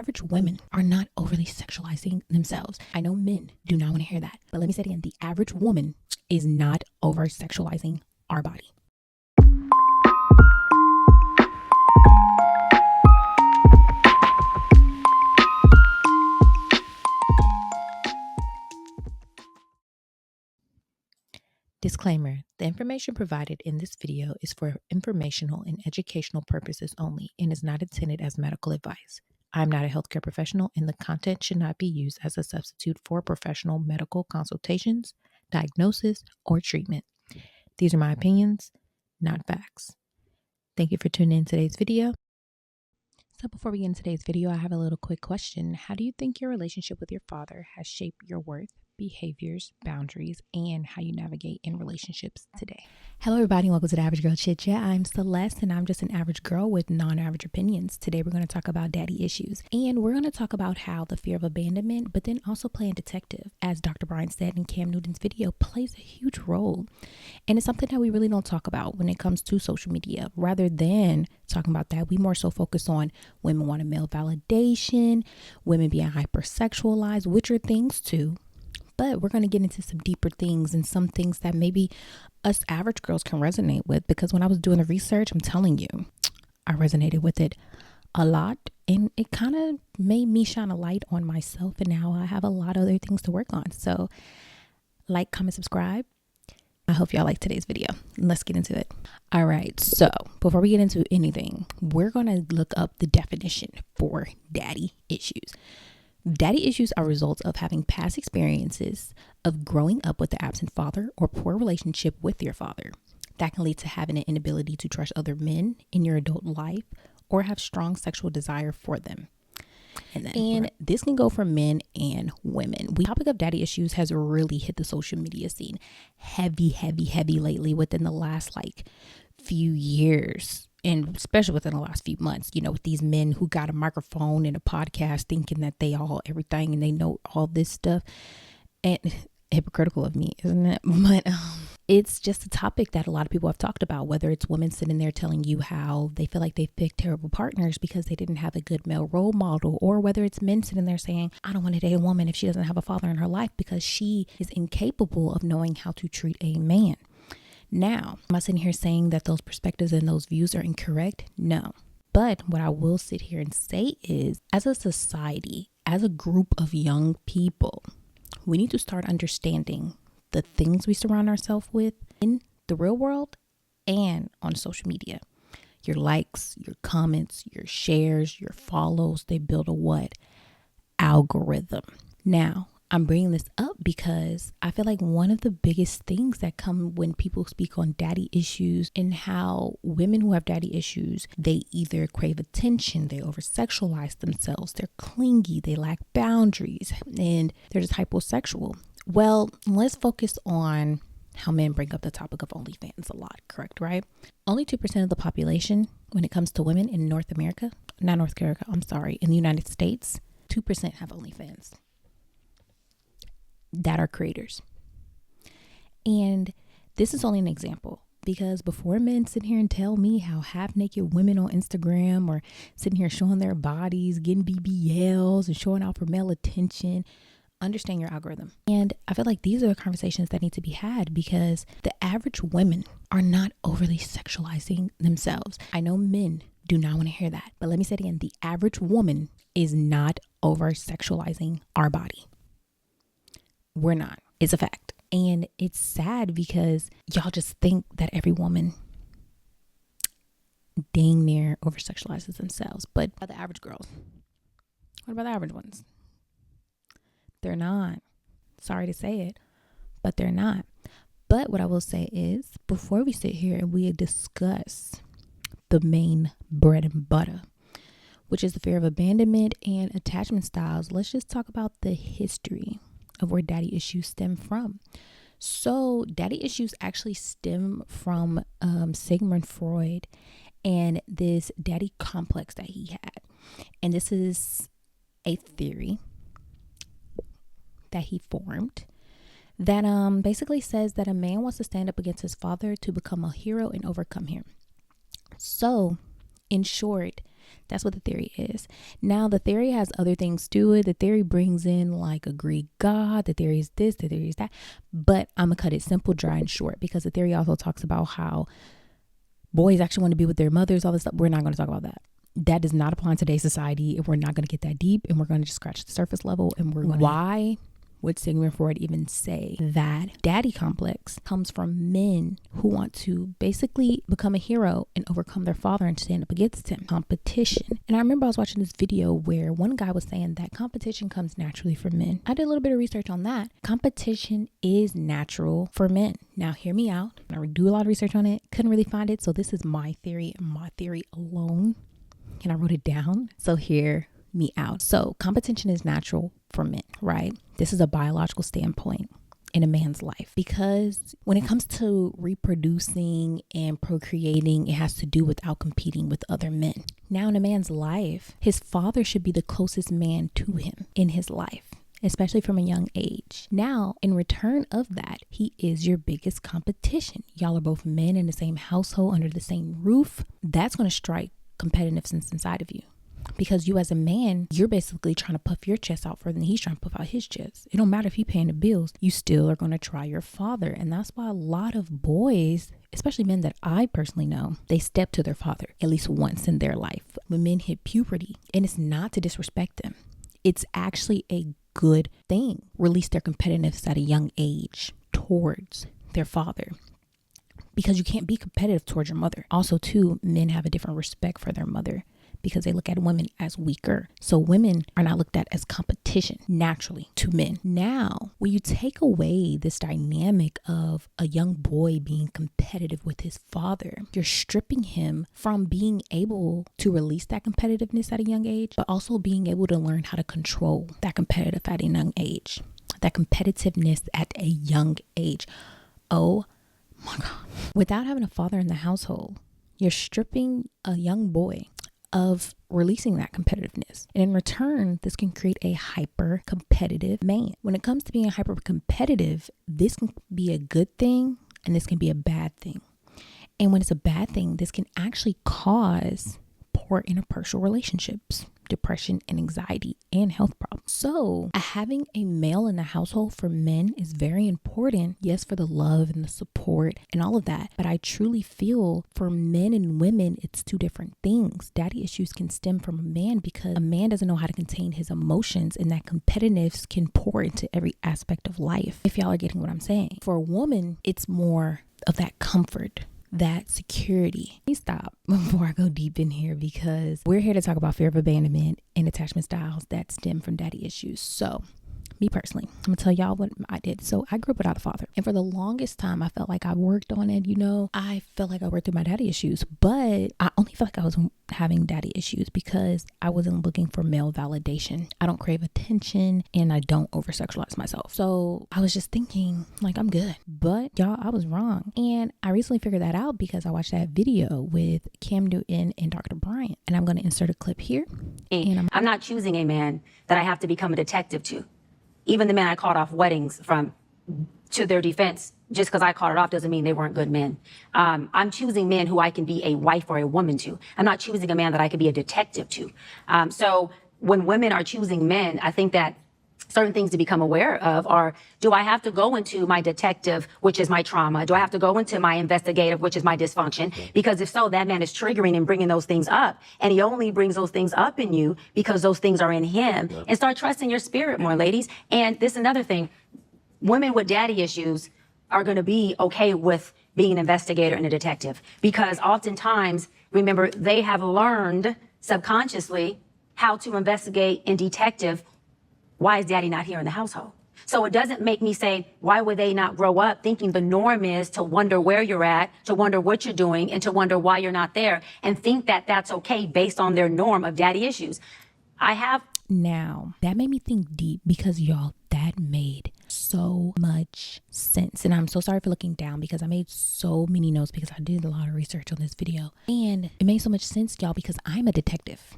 average women are not overly sexualizing themselves. I know men do not want to hear that, but let me say it again. The average woman is not over sexualizing our body. Disclaimer: the information provided in this video is for informational and educational purposes only and is not intended as medical advice. I'm not a healthcare professional, and the content should not be used as a substitute for professional medical consultations, diagnosis, or treatment. These are my opinions, not facts. Thank you for tuning in today's video. So before we get into today's video, I have a little quick question. How do you think your relationship with your father has shaped your worth, behaviors, boundaries, and how you navigate in relationships today? Hello everybody, welcome to the Average Girl Chit Chat. I'm Celeste and I'm just an average girl with non-average opinions. Today we're going to talk about daddy issues, and we're going to talk about how the fear of abandonment, but then also playing detective, as Dr. Brian said in Cam Newton's video, plays a huge role. And it's something that we really don't talk about when it comes to social media. Rather than talking about that, we more so focus on women wanting male validation, women being hypersexualized, which are things too. But we're going to get into some deeper things and some things that maybe us average girls can resonate with, because when I was doing the research, I'm telling you, I resonated with it a lot, and it kind of made me shine a light on myself, and now I have a lot of other things to work on. So like, comment, subscribe. I hope y'all like today's video. Let's get into it. All right, so before we get into anything, we're going to look up the definition for daddy issues. Daddy issues are results of having past experiences of growing up with the absent father or poor relationship with your father. That can lead to having an inability to trust other men in your adult life or have strong sexual desire for them. And this can go for men and women. The topic of daddy issues has really hit the social media scene heavy lately within the last few years, and especially within the last few months, with these men who got a microphone and a podcast thinking that they all everything and they know all this stuff. And hypocritical of me, isn't it? But it's just a topic that a lot of people have talked about, whether it's women sitting there telling you how they feel like they picked terrible partners because they didn't have a good male role model, or whether it's men sitting there saying, I don't want to date a woman if she doesn't have a father in her life because she is incapable of knowing how to treat a man. Now, am I sitting here saying that those perspectives and those views are incorrect? No. But what I will sit here and say is, as a society, as a group of young people, we need to start understanding the things we surround ourselves with in the real world and on social media. Your likes, your comments, your shares, your follows, they build a what? Algorithm. Now, I'm bringing this up because I feel like one of the biggest things that come when people speak on daddy issues and how women who have daddy issues, they either crave attention, they over-sexualize themselves, they're clingy, they lack boundaries, and they're just hyposexual. Well, let's focus on how men bring up the topic of OnlyFans a lot, correct, right? Only 2% of the population when it comes to women in in the United States, 2% have OnlyFans that are creators. And this is only an example, because before men sit here and tell me how half-naked women on Instagram are sitting here showing their bodies, getting BBLs and showing out for male attention, understand your algorithm. And I feel like these are the conversations that need to be had, because the average women are not overly sexualizing themselves. I know men do not want to hear that, but let me say it again. The average woman is not over sexualizing our body. We're not. It's a fact. And it's sad because y'all just think that every woman dang near over sexualizes themselves. But the average girls, what about the average ones? They're not. Sorry to say it, but they're not. But what I will say is, before we sit here and we discuss the main bread and butter, which is the fear of abandonment and attachment styles, let's just talk about the history of where daddy issues stem from. So daddy issues actually stem from Sigmund Freud and this daddy complex that he had. And this is a theory that he formed that basically says that a man wants to stand up against his father to become a hero and overcome him. So in short, That's what the theory is. Now, the theory has other things to it. The theory brings in like a Greek god. The theory is this, the theory is that. But I'm going to cut it simple, dry, and short, because the theory also talks about how boys actually want to be with their mothers, all this stuff. We're not going to talk about that. That does not apply in today's society. And we're not going to get that deep, and we're going to just scratch the surface level. And we're going to... Why would Sigmund Freud even say that daddy complex comes from men who want to basically become a hero and overcome their father and stand up against him? Competition. And I remember I was watching this video where one guy was saying that competition comes naturally for men. I did a little bit of research on that. Competition is natural for men. Now, hear me out. I do a lot of research on it. Couldn't really find it. So this is my theory and my theory alone. And I wrote it down. So hear me out. So competition is natural for men, right? This is a biological standpoint in a man's life, because when it comes to reproducing and procreating, it has to do with outcompeting with other men. Now, in a man's life, his father should be the closest man to him in his life, especially from a young age. Now, in return of that, he is your biggest competition. Y'all are both men in the same household under the same roof. That's going to strike competitiveness inside of you. Because you as a man, you're basically trying to puff your chest out further than he's trying to puff out his chest. It don't matter if he's paying the bills, you still are going to try your father. And that's why a lot of boys, especially men that I personally know, they step to their father at least once in their life. When men hit puberty, and it's not to disrespect them, it's actually a good thing. Release their competitiveness at a young age towards their father. Because you can't be competitive towards your mother. Also, too, men have a different respect for their mother, because they look at women as weaker. So women are not looked at as competition naturally to men. Now, when you take away this dynamic of a young boy being competitive with his father, you're stripping him from being able to release that competitiveness at a young age, but also being able to learn how to control that competitive at a young age, that competitiveness at a young age. Oh my God. Without having a father in the household, you're stripping a young boy of releasing that competitiveness. And in return, this can create a hyper competitive man. When it comes to being hyper competitive, this can be a good thing and this can be a bad thing. And when it's a bad thing, this can actually cause poor interpersonal relationships, depression and anxiety and health problems. So having a male in the household for men is very important. Yes, for the love and the support and all of that. But I truly feel for men and women, it's two different things. Daddy issues can stem from a man because a man doesn't know how to contain his emotions, and that competitiveness can pour into every aspect of life. If y'all are getting what I'm saying. For a woman, it's more of that comfort, that security. Let me stop before I go deep in here, because we're here to talk about fear of abandonment and attachment styles that stem from daddy issues. So me personally, I'm gonna tell y'all what I did. So I grew up without a father, and for the longest time I felt like I worked on it. I felt like I worked through my daddy issues, but I only felt like I was having daddy issues because I wasn't looking for male validation. I don't crave attention, and I don't over sexualize myself. So I was just thinking like I'm good, but y'all, I was wrong. And I recently figured that out because I watched that video with Cam Newton and Dr. Bryant, and I'm going to insert a clip here. And I'm not choosing a man that I have to become a detective to. Even the men I called off weddings from, to their defense, just because I called it off doesn't mean they weren't good men. I'm choosing men who I can be a wife or a woman to. I'm not choosing a man that I could be a detective to. So when women are choosing men, I think that certain things to become aware of are, do I have to go into my detective, which is my trauma? Do I have to go into my investigative, which is my dysfunction? Because if so, that man is triggering and bringing those things up. And he only brings those things up in you because those things are in him. And start trusting your spirit more, ladies. And this is another thing. Women with daddy issues are going to be okay with being an investigator and a detective, because oftentimes, remember, they have learned subconsciously how to investigate and detective. Why is daddy not here in the household? So it doesn't make me say, why would they not grow up thinking the norm is to wonder where you're at, to wonder what you're doing, and to wonder why you're not there, and think that that's okay based on their norm of daddy issues. Now, that made me think deep, because y'all, that made so much sense. And I'm so sorry for looking down, because I made so many notes because I did a lot of research on this video. And it made so much sense, y'all, because I'm a detective.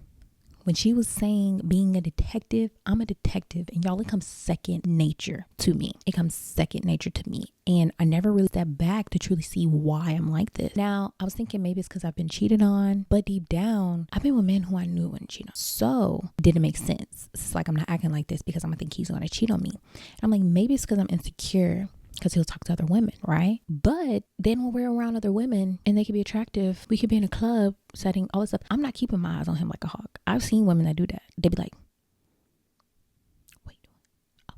When she was saying being a detective, I'm a detective, and y'all, it comes second nature to me. It comes second nature to me. And I never really stepped back to truly see why I'm like this. Now, I was thinking maybe it's because I've been cheated on, but deep down, I've been with men who I knew wouldn't cheat on. So it didn't make sense. It's like I'm not acting like this because I'm gonna think he's gonna cheat on me. And I'm like, maybe it's because I'm insecure, because he'll talk to other women, right? But then when we're around other women and they can be attractive, we could be in a club setting all this up. I'm not keeping my eyes on him like a hawk. I've seen women that do that. They be like, wait, oh.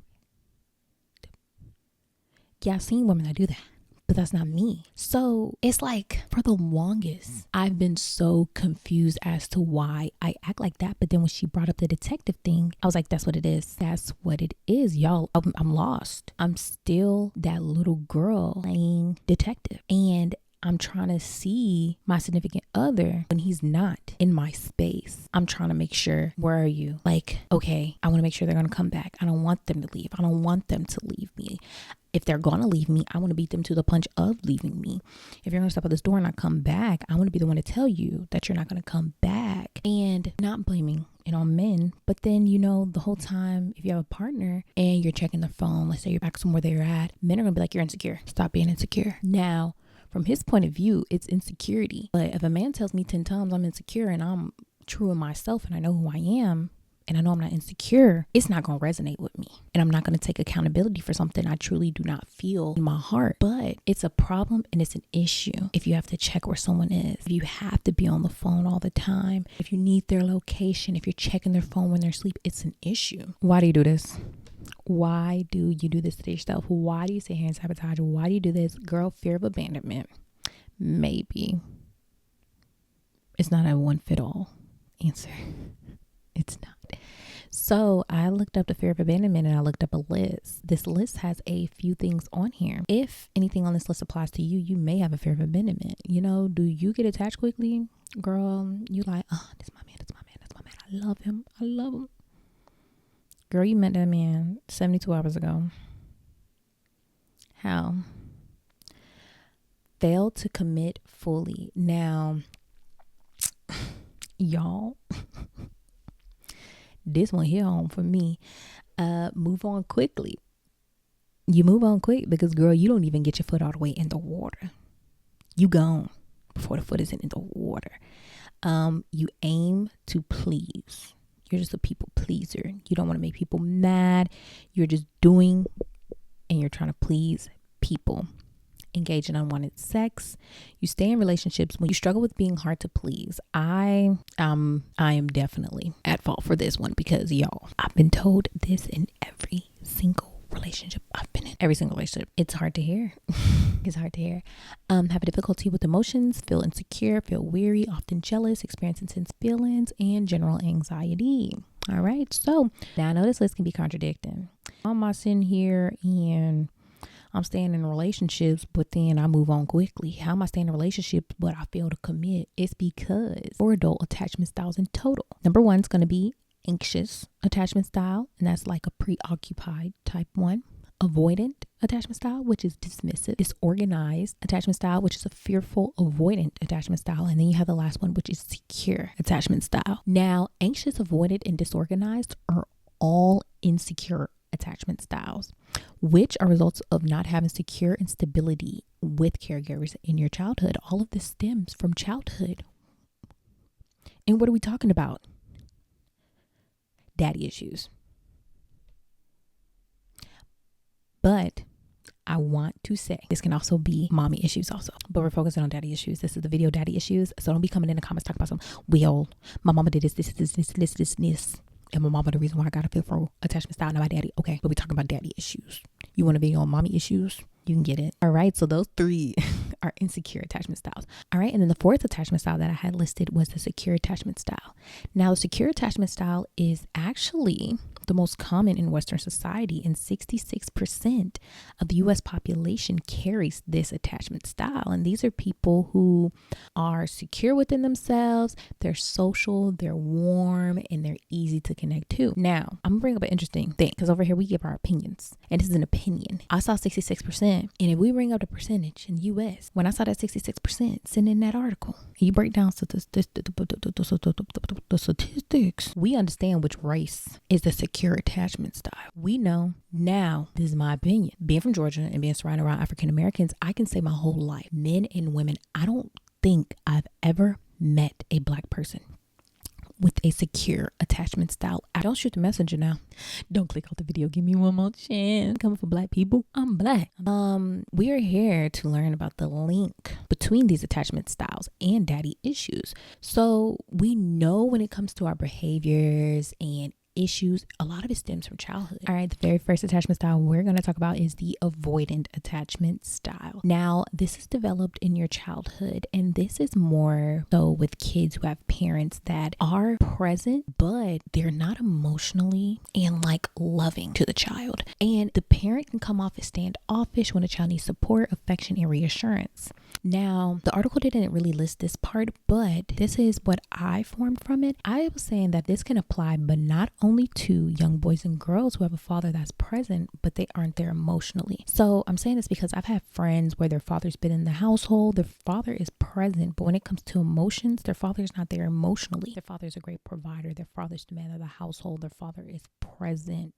Yeah, I've seen women that do that, but that's not me. So it's like, for the longest, I've been so confused as to why I act like that. But then when she brought up the detective thing, I was like, that's what it is. That's what it is, y'all. I'm lost. I'm still that little girl playing detective. And I'm trying to see my significant other when he's not in my space. I'm trying to make sure, where are you? Like, okay, I want to make sure they're going to come back. I don't want them to leave. I don't want them to leave me. If they're going to leave me, I want to beat them to the punch of leaving me. If you're going to step at this door and not come back, I want to be the one to tell you that you're not going to come back. And not blaming it on men, but then, you know, the whole time, if you have a partner and you're checking their phone, let's say you're back somewhere they're at, men are going to be like, you're insecure. Stop being insecure. Now, from his point of view, it's insecurity. But if a man tells me 10 times I'm insecure and I'm true in myself and I know who I am and I know I'm not insecure, it's not going to resonate with me. And I'm not going to take accountability for something I truly do not feel in my heart. But it's a problem and it's an issue if you have to check where someone is. If you have to be on the phone all the time. If you need their location. If you're checking their phone when they're asleep, it's an issue. Why do you do this? Why do you do this to yourself? Why do you sit here and sabotage? Why do you do this? Girl, fear of abandonment. Maybe. It's not a one fit all answer. It's not. So I looked up the fear of abandonment and I looked up a list. This list has a few things on here. If anything on this list applies to you, you may have a fear of abandonment. You know, do you get attached quickly? Girl, you like, oh, this is my man, this is my man, this is my man. I love him. I love him. Girl, you met that man 72 hours ago. How? Failed to commit fully. Now, y'all, this one hit home for me. Move on quickly. You move on quick because, girl, you don't even get your foot all the way in the water. You gone before the foot is in the water. You aim to please. You're just a people pleaser. You don't want to make people mad. You're just doing and you're trying to please people. Engage in unwanted sex. You stay in relationships when you struggle with being hard to please. I am definitely at fault for this one because, y'all, I've been told this in every single relationship I've been in. Every single relationship. It's hard to hear. It's hard to hear. Have a difficulty with emotions, feel insecure, feel weary, often jealous, experience intense feelings, and general anxiety. All right. So now I know this list can be contradicting. I'm sitting here and I'm staying in relationships, but then I move on quickly. How am I staying in relationships, but I fail to commit? It's because 4 adult attachment styles in total. Number 1 is going to be anxious attachment style, and that's like a preoccupied type one. Avoidant attachment style, which is dismissive. Disorganized attachment style, which is a fearful, avoidant attachment style. And then you have the last one, which is secure attachment style. Now, anxious, avoidant, and disorganized are all insecure attachment styles, which are results of not having secure and stability with caregivers in your childhood. All of this stems from childhood. And what are we talking about? Daddy issues. But I want to say this can also be mommy issues also, but we're focusing on daddy issues. This is the video daddy issues. So don't be coming in the comments talking about some, well, my mama did this. And my mama the reason why I got a fearful attachment style, not my daddy. Okay, but we're talking about daddy issues. You want to be on mommy issues? You can get it. All right, so those 3 are insecure attachment styles. All right, and then the 4th attachment style that I had listed was the secure attachment style. Now, the secure attachment style is actually the most common in Western society, and 66% of the US population carries this attachment style. And these are people who are secure within themselves, they're social, they're warm, and they're easy to connect to. Now, I'm gonna bring up an interesting thing because over here we give our opinions, and this is an opinion. I saw 66%, and if we bring up the percentage in the US, when I saw that 66% sitting in that article, you break down the statistics, we understand which race is the secure attachment style. We know now, this is my opinion. Being from Georgia and being surrounded around African Americans, I can say my whole life, men and women, I don't think I've ever met a Black person with a secure attachment style. I don't shoot the messenger now. Don't click off the video. Give me one more chance. Coming for Black people. I'm Black. We are here to learn about the link between these attachment styles and daddy issues. So we know when it comes to our behaviors and issues, a lot of it stems from childhood. All right, the very first attachment style we're going to talk about is the avoidant attachment style. Now, this is developed in your childhood, and this is more so with kids who have parents that are present, but they're not emotionally and like loving to the child. And the parent can come off as standoffish when a child needs support, affection, and reassurance. Now, the article didn't really list this part, but this is what I formed from it. I was saying that this can apply, but not only to young boys and girls who have a father that's present, but they aren't there emotionally. So I'm saying this because I've had friends where their father's been in the household, their father is present, but when it comes to emotions, their father is not there emotionally. Their father is a great provider. Their father's the man of the household. Their father is present.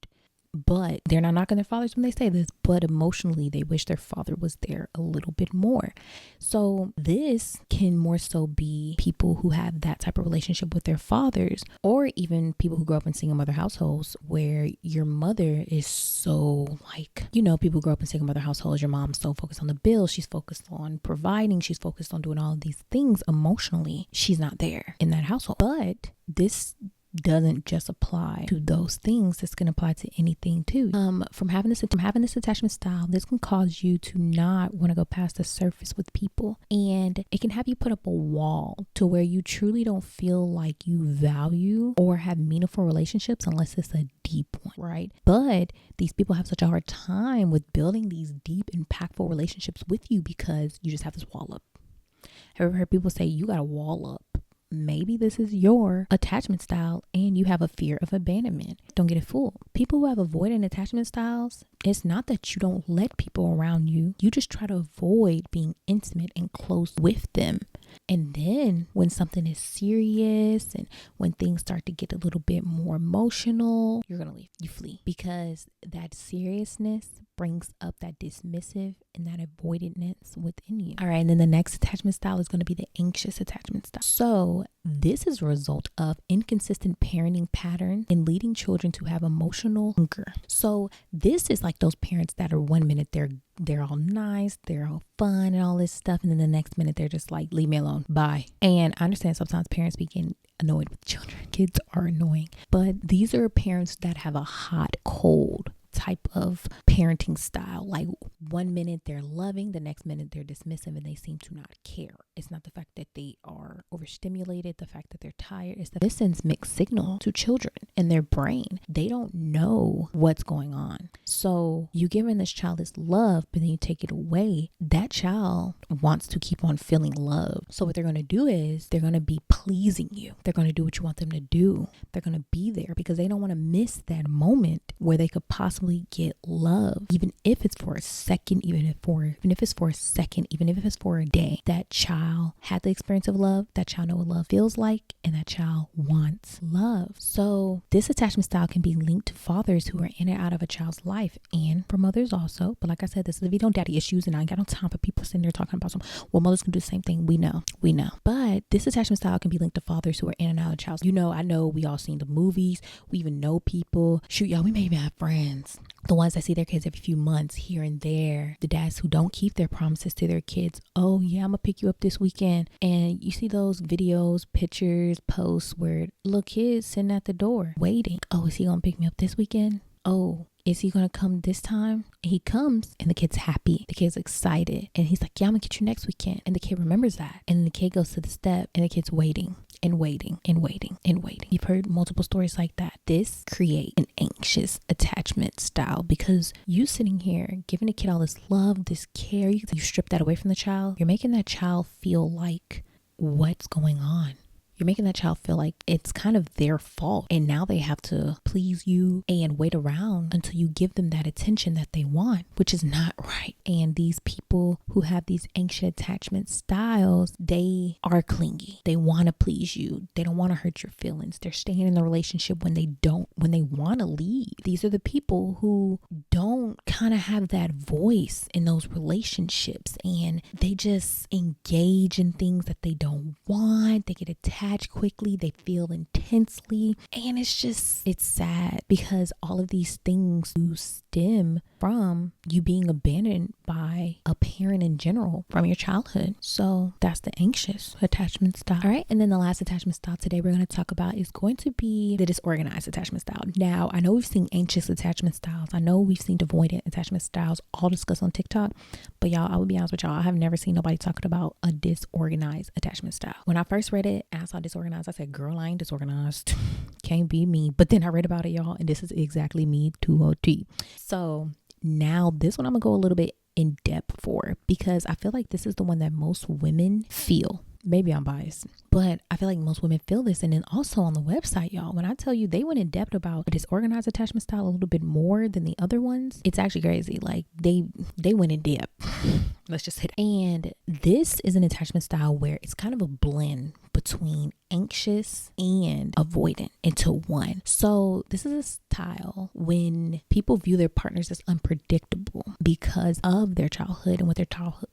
But they're not knocking their fathers when they say this, but emotionally they wish their father was there a little bit more. So this can more so be people who have that type of relationship with their fathers, or even people who grow up in single mother households where your mother is so like, people grow up in single mother households, your mom's so focused on the bills, she's focused on providing, she's focused on doing all of these things emotionally. She's not there in that household. But this doesn't just apply to those things. This can apply to anything too. From having this attachment style, this can cause you to not want to go past the surface with people, and it can have you put up a wall to where you truly don't feel like you value or have meaningful relationships unless it's a deep one, right? But these people have such a hard time with building these deep, impactful relationships with you because you just have this wall up. Have you ever heard people say you got a wall up? Maybe this is your attachment style and you have a fear of abandonment. Don't get it fooled. People who have avoidant attachment styles, it's not that you don't let people around you. You just try to avoid being intimate and close with them. And then when something is serious and when things start to get a little bit more emotional, you're going to leave. You flee because that seriousness brings up that dismissive and that avoidantness within you. All right. And then the next attachment style is going to be the anxious attachment style. So this is a result of inconsistent parenting patterns and leading children to have emotional hunger. So this is like those parents that are 1 minute they're all nice, they're all fun and all this stuff, and then the next minute they're just like, leave me alone, bye. And I understand sometimes parents be getting annoyed with children. Kids are annoying, but these are parents that have a hot cold type of parenting style. Like 1 minute they're loving, the next minute they're dismissive, and they seem to not care. It's not the fact that they are overstimulated, the fact that they're tired. It's that this sends mixed signal to children in their brain. They don't know what's going on. So you giving this child this love, but then you take it away. That child wants to keep on feeling love. So what they're going to do is they're going to be pleasing you. They're going to do what you want them to do. They're going to be there because they don't want to miss that moment where they could possibly get love, even if it's for a second, even if it's for a day. That child had the experience of love. That child know what love feels like, and that child wants love. So this attachment style can be linked to fathers who are in and out of a child's life, and for mothers also. But like I said, this is a video on daddy issues, and I ain't got no time for people sitting there talking about mothers can do the same thing. We know. But this attachment style can be linked to fathers who are in and out of child's. I know we all seen the movies. We even know people. Shoot, y'all, we may even have friends. The ones that see their kids every few months here and there. The dads who don't keep their promises to their kids. Oh yeah, I'm gonna pick you up this weekend. And you see those videos, pictures, posts where little kids sitting at the door waiting. Oh, is he gonna pick me up this weekend? oh, is he gonna come this time? And he comes and the kid's happy. The kid's excited. And he's like, yeah, I'm gonna get you next weekend. And the kid remembers that. And the kid goes to the step and the kid's waiting and waiting and waiting and waiting. You've heard multiple stories like that. This creates an anxious attachment style because you sitting here giving the kid all this love, this care, you strip that away from the child. You're making that child feel like, what's going on? You're making that child feel like it's kind of their fault. And now they have to please you and wait around until you give them that attention that they want, which is not right. And these people who have these anxious attachment styles, they are clingy. They want to please you. They don't want to hurt your feelings. They're staying in the relationship when they want to leave. These are the people who don't kind of have that voice in those relationships, and they just engage in things that they don't want. They get attached quickly, they feel intensely, and it's sad because all of these things do stem from you being abandoned by a parent in general from your childhood. So that's the anxious attachment style. All right, and then the last attachment style today we're going to talk about is going to be the disorganized attachment style. Now, I know we've seen anxious attachment styles, I know we've seen avoidant attachment styles all discussed on TikTok, but y'all, I will be honest with y'all, I have never seen nobody talking about a disorganized attachment style. When I first read it and I saw disorganized, I said, girl, I ain't disorganized. Can't be me. But then I read about it, y'all, and this is exactly me to a T. So now this one I'm gonna go a little bit in depth for, because I feel like this is the one that most women feel. Maybe I'm biased, but I feel like most women feel this. And then also on the website, y'all, when I tell you they went in depth about the disorganized attachment style a little bit more than the other ones, it's actually crazy. Like they went in depth. Let's just hit it. And this is an attachment style where it's kind of a blend between anxious and avoidant into one. So this is a style when people view their partners as unpredictable because of their childhood and what their childhood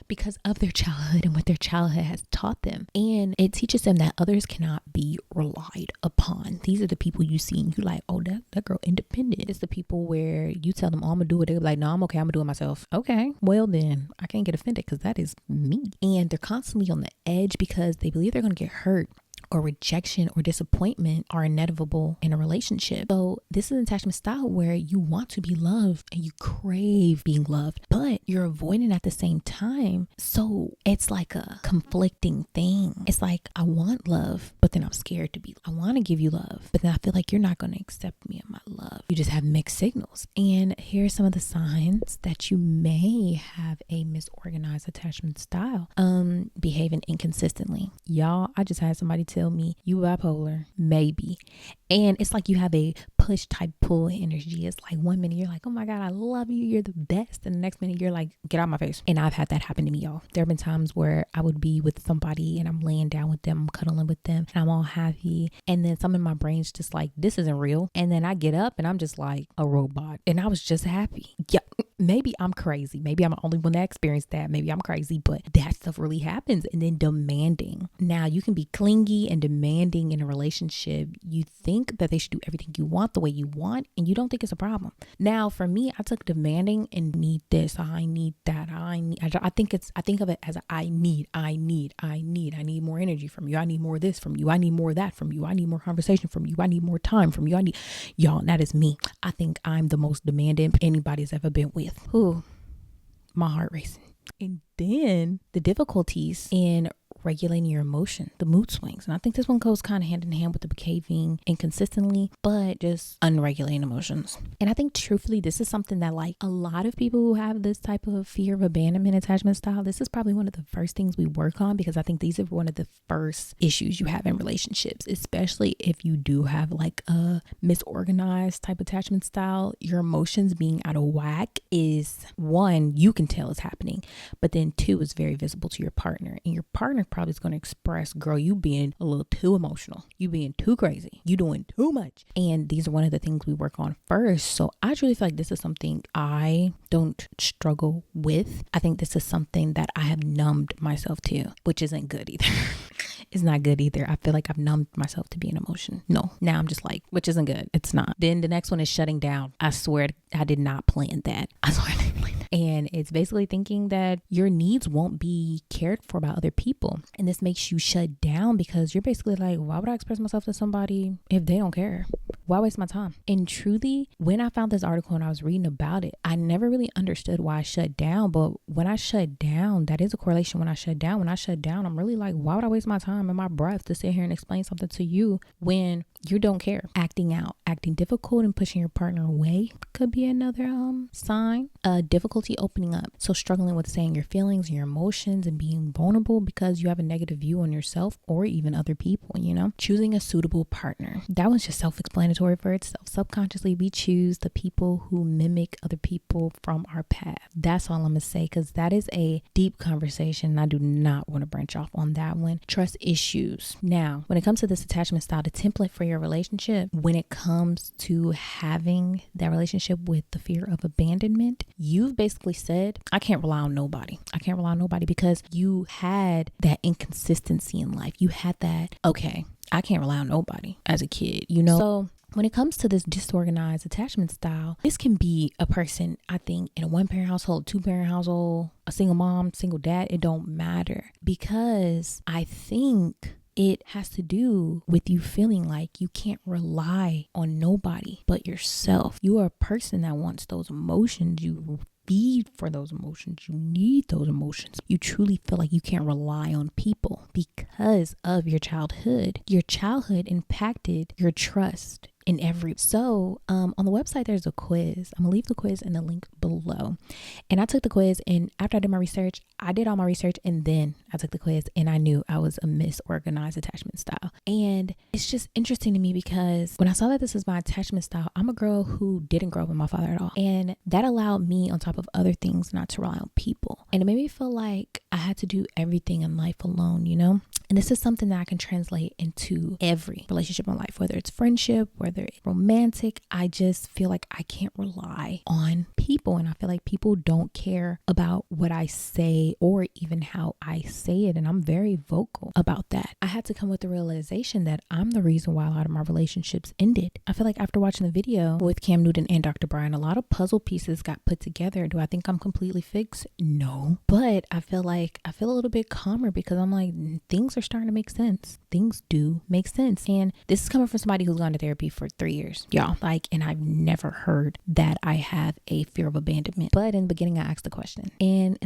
because of their childhood and what their childhood has taught them. And it teaches them that others cannot be relied upon. These are the people you see and you like, oh, that girl independent. It's the people where you tell them, oh, I'm gonna do it. They're like, no, I'm okay. I'm gonna do it myself. Okay, well then I can't get offended because that is me. And they're constantly on the edge because they believe they're gonna get hurt, or rejection or disappointment are inevitable in a relationship. So this is an attachment style where you want to be loved and you crave being loved, but you're avoiding at the same time. So it's like a conflicting thing. It's like, I want love, but then I'm scared to be. I want to give you love, but then I feel like you're not going to accept me and my love. You just have mixed signals. And here's some of the signs that you may have a misorganized attachment style. Behaving inconsistently. Y'all, I just had somebody tell me you bipolar, maybe. And it's like you have a push type pull energy. It's like 1 minute you're like, oh my God, I love you, you're the best. And the next minute you're like, get out my face. And I've had that happen to me, y'all. There have been times where I would be with somebody and I'm laying down with them, I'm cuddling with them, and I'm all happy. And then some in my brain's just like, this isn't real. And then I get up and I'm just like a robot. And I was just happy. Yeah, maybe I'm crazy. Maybe I'm the only one that experienced that. Maybe I'm crazy, but that stuff really happens. And then demanding. Now you can be clingy and demanding in a relationship. You think that they should do everything you want the way you want, and you don't think it's a problem. Now for me, I took demanding and need this, I need that, I think of it as I need more energy from you, I need more of this from you, I need more of that from you, I need more conversation from you, I need more time from you, y'all, that is me. I think I'm the most demanding anybody's ever been with. Ooh, my heart racing. And then the difficulties in regulating your emotion, the mood swings. And I think this one goes kind of hand in hand with the behaving inconsistently, but just unregulating emotions. And I think truthfully, this is something that like a lot of people who have this type of fear of abandonment attachment style, this is probably one of the first things we work on, because I think these are one of the first issues you have in relationships, especially if you do have like a misorganized type attachment style. Your emotions being out of whack is one, you can tell it's happening, but then two, is very visible to your partner, and your partner probably is going to express, girl, you being a little too emotional, you being too crazy, you doing too much. And these are one of the things we work on first. So I truly feel like this is something I don't struggle with. I think this is something that I have numbed myself to, which isn't good either. It's not good either. I feel like I've numbed myself to being emotion. No, now I'm just like, which isn't good. It's not. Then the next one is shutting down. I swear I did not plan that. I swear I didn't plan that. And it's basically thinking that your needs won't be cared for by other people. And this makes you shut down because you're basically like, why would I express myself to somebody if they don't care? Why waste my time? And truly, when I found this article and I was reading about it, I never really understood why I shut down. But when I shut down, that is a correlation. When I shut down, I'm really like, why would I waste my time and my breath to sit here and explain something to you when you don't care? Acting out, acting difficult and pushing your partner away could be another sign. Difficulty opening up. So struggling with saying your feelings and your emotions and being vulnerable because you have a negative view on yourself or even other people, Choosing a suitable partner. That one's just self-explanatory for itself. Subconsciously, we choose the people who mimic other people from our past. That's all I'm gonna say, because that is a deep conversation and I do not want to branch off on that one. Trust issues. Now, when it comes to this attachment style, the template for your relationship, when it comes to having that relationship with the fear of abandonment, you've basically said, I can't rely on nobody. I can't rely on nobody because you had that inconsistency in life. You had that, okay, I can't rely on nobody as a kid, So when it comes to this disorganized attachment style, this can be a person, I think, in a one-parent household, two-parent household, a single mom, single dad, it don't matter. Because I think it has to do with you feeling like you can't rely on nobody but yourself. You are a person that wants those emotions. You feed for those emotions. You need those emotions. You truly feel like you can't rely on people because of your childhood. Your childhood impacted your trust in every. So on the website, there's a quiz. I'm gonna leave the quiz in the link below. And I took the quiz, and after I did my research, I did all my research and then I took the quiz and I knew I was a misorganized attachment style. And it's just interesting to me because when I saw that this is my attachment style, I'm a girl who didn't grow up with my father at all. And that allowed me, on top of other things, not to rely on people. And it made me feel like I had to do everything in life alone, And this is something that I can translate into every relationship in life, whether it's friendship, whether it's romantic. I just feel like I can't rely on people. And I feel like people don't care about what I say or even how I say it. And I'm very vocal about that. I had to come with the realization that I'm the reason why a lot of my relationships ended. I feel like after watching the video with Cam Newton and Dr. Brian, a lot of puzzle pieces got put together. Do I think I'm completely fixed? No. But I feel a little bit calmer because I'm like, things are starting to make sense. Things do make sense. And this is coming from somebody who's gone to therapy for 3 years, y'all. And I've never heard that I have a fear of abandonment. But in the beginning, I asked the question. And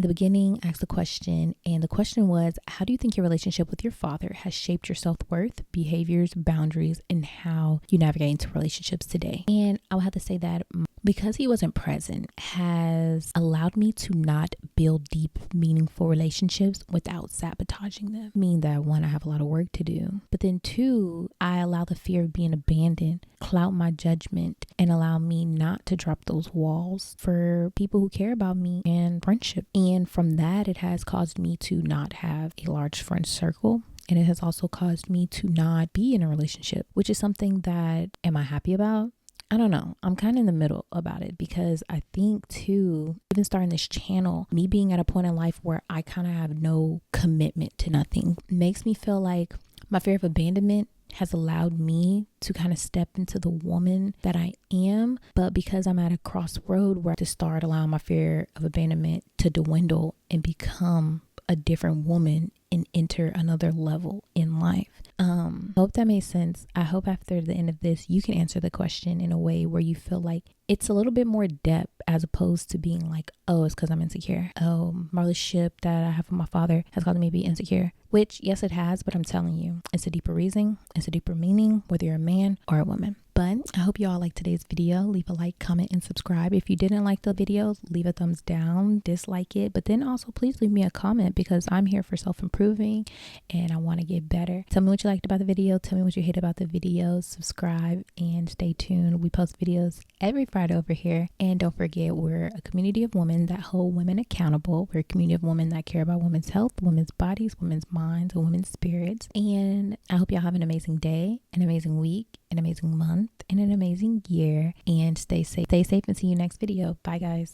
the question was, how do you think your relationship with your father has shaped your self-worth, behaviors, boundaries, and how you navigate into relationships today? And I would have to say that because he wasn't present has allowed me to not build deep, meaningful relationships without sabotaging them. Meaning that, one, I have a lot of work to do, but then two, I allow the fear of being abandoned cloud my judgment and allow me not to drop those walls for people who care about me and friendship. And from that, it has caused me to not have a large friend circle. And it has also caused me to not be in a relationship, which is something that, am I happy about? I don't know. I'm kind of in the middle about it because I think too, even starting this channel, me being at a point in life where I kind of have no commitment to nothing makes me feel like my fear of abandonment has allowed me to kind of step into the woman that I am. But because I'm at a crossroad where I have to start allowing my fear of abandonment to dwindle and become a different woman and enter another level in life. Hope that made sense. I hope after the end of this, you can answer the question in a way where you feel like it's a little bit more depth as opposed to being like, oh, it's because I'm insecure. Oh, my relationship that I have with my father has caused me to be insecure. Which, yes, it has, but I'm telling you, it's a deeper reason. It's a deeper meaning, whether you're a man or a woman. But I hope you all liked today's video. Leave a like, comment, and subscribe. If you didn't like the video, leave a thumbs down, dislike it. But then also please leave me a comment because I'm here for self-improving and I want to get better. Tell me what you liked about the video. Tell me what you hate about the video. Subscribe and stay tuned. We post videos every Friday over here. And don't forget, we're a community of women that hold women accountable. We're a community of women that care about women's health, women's bodies, women's minds, and women's spirits. And I hope y'all have an amazing day, an amazing week, an amazing month, and an amazing year. And stay safe. Stay safe and see you next video. Bye, guys.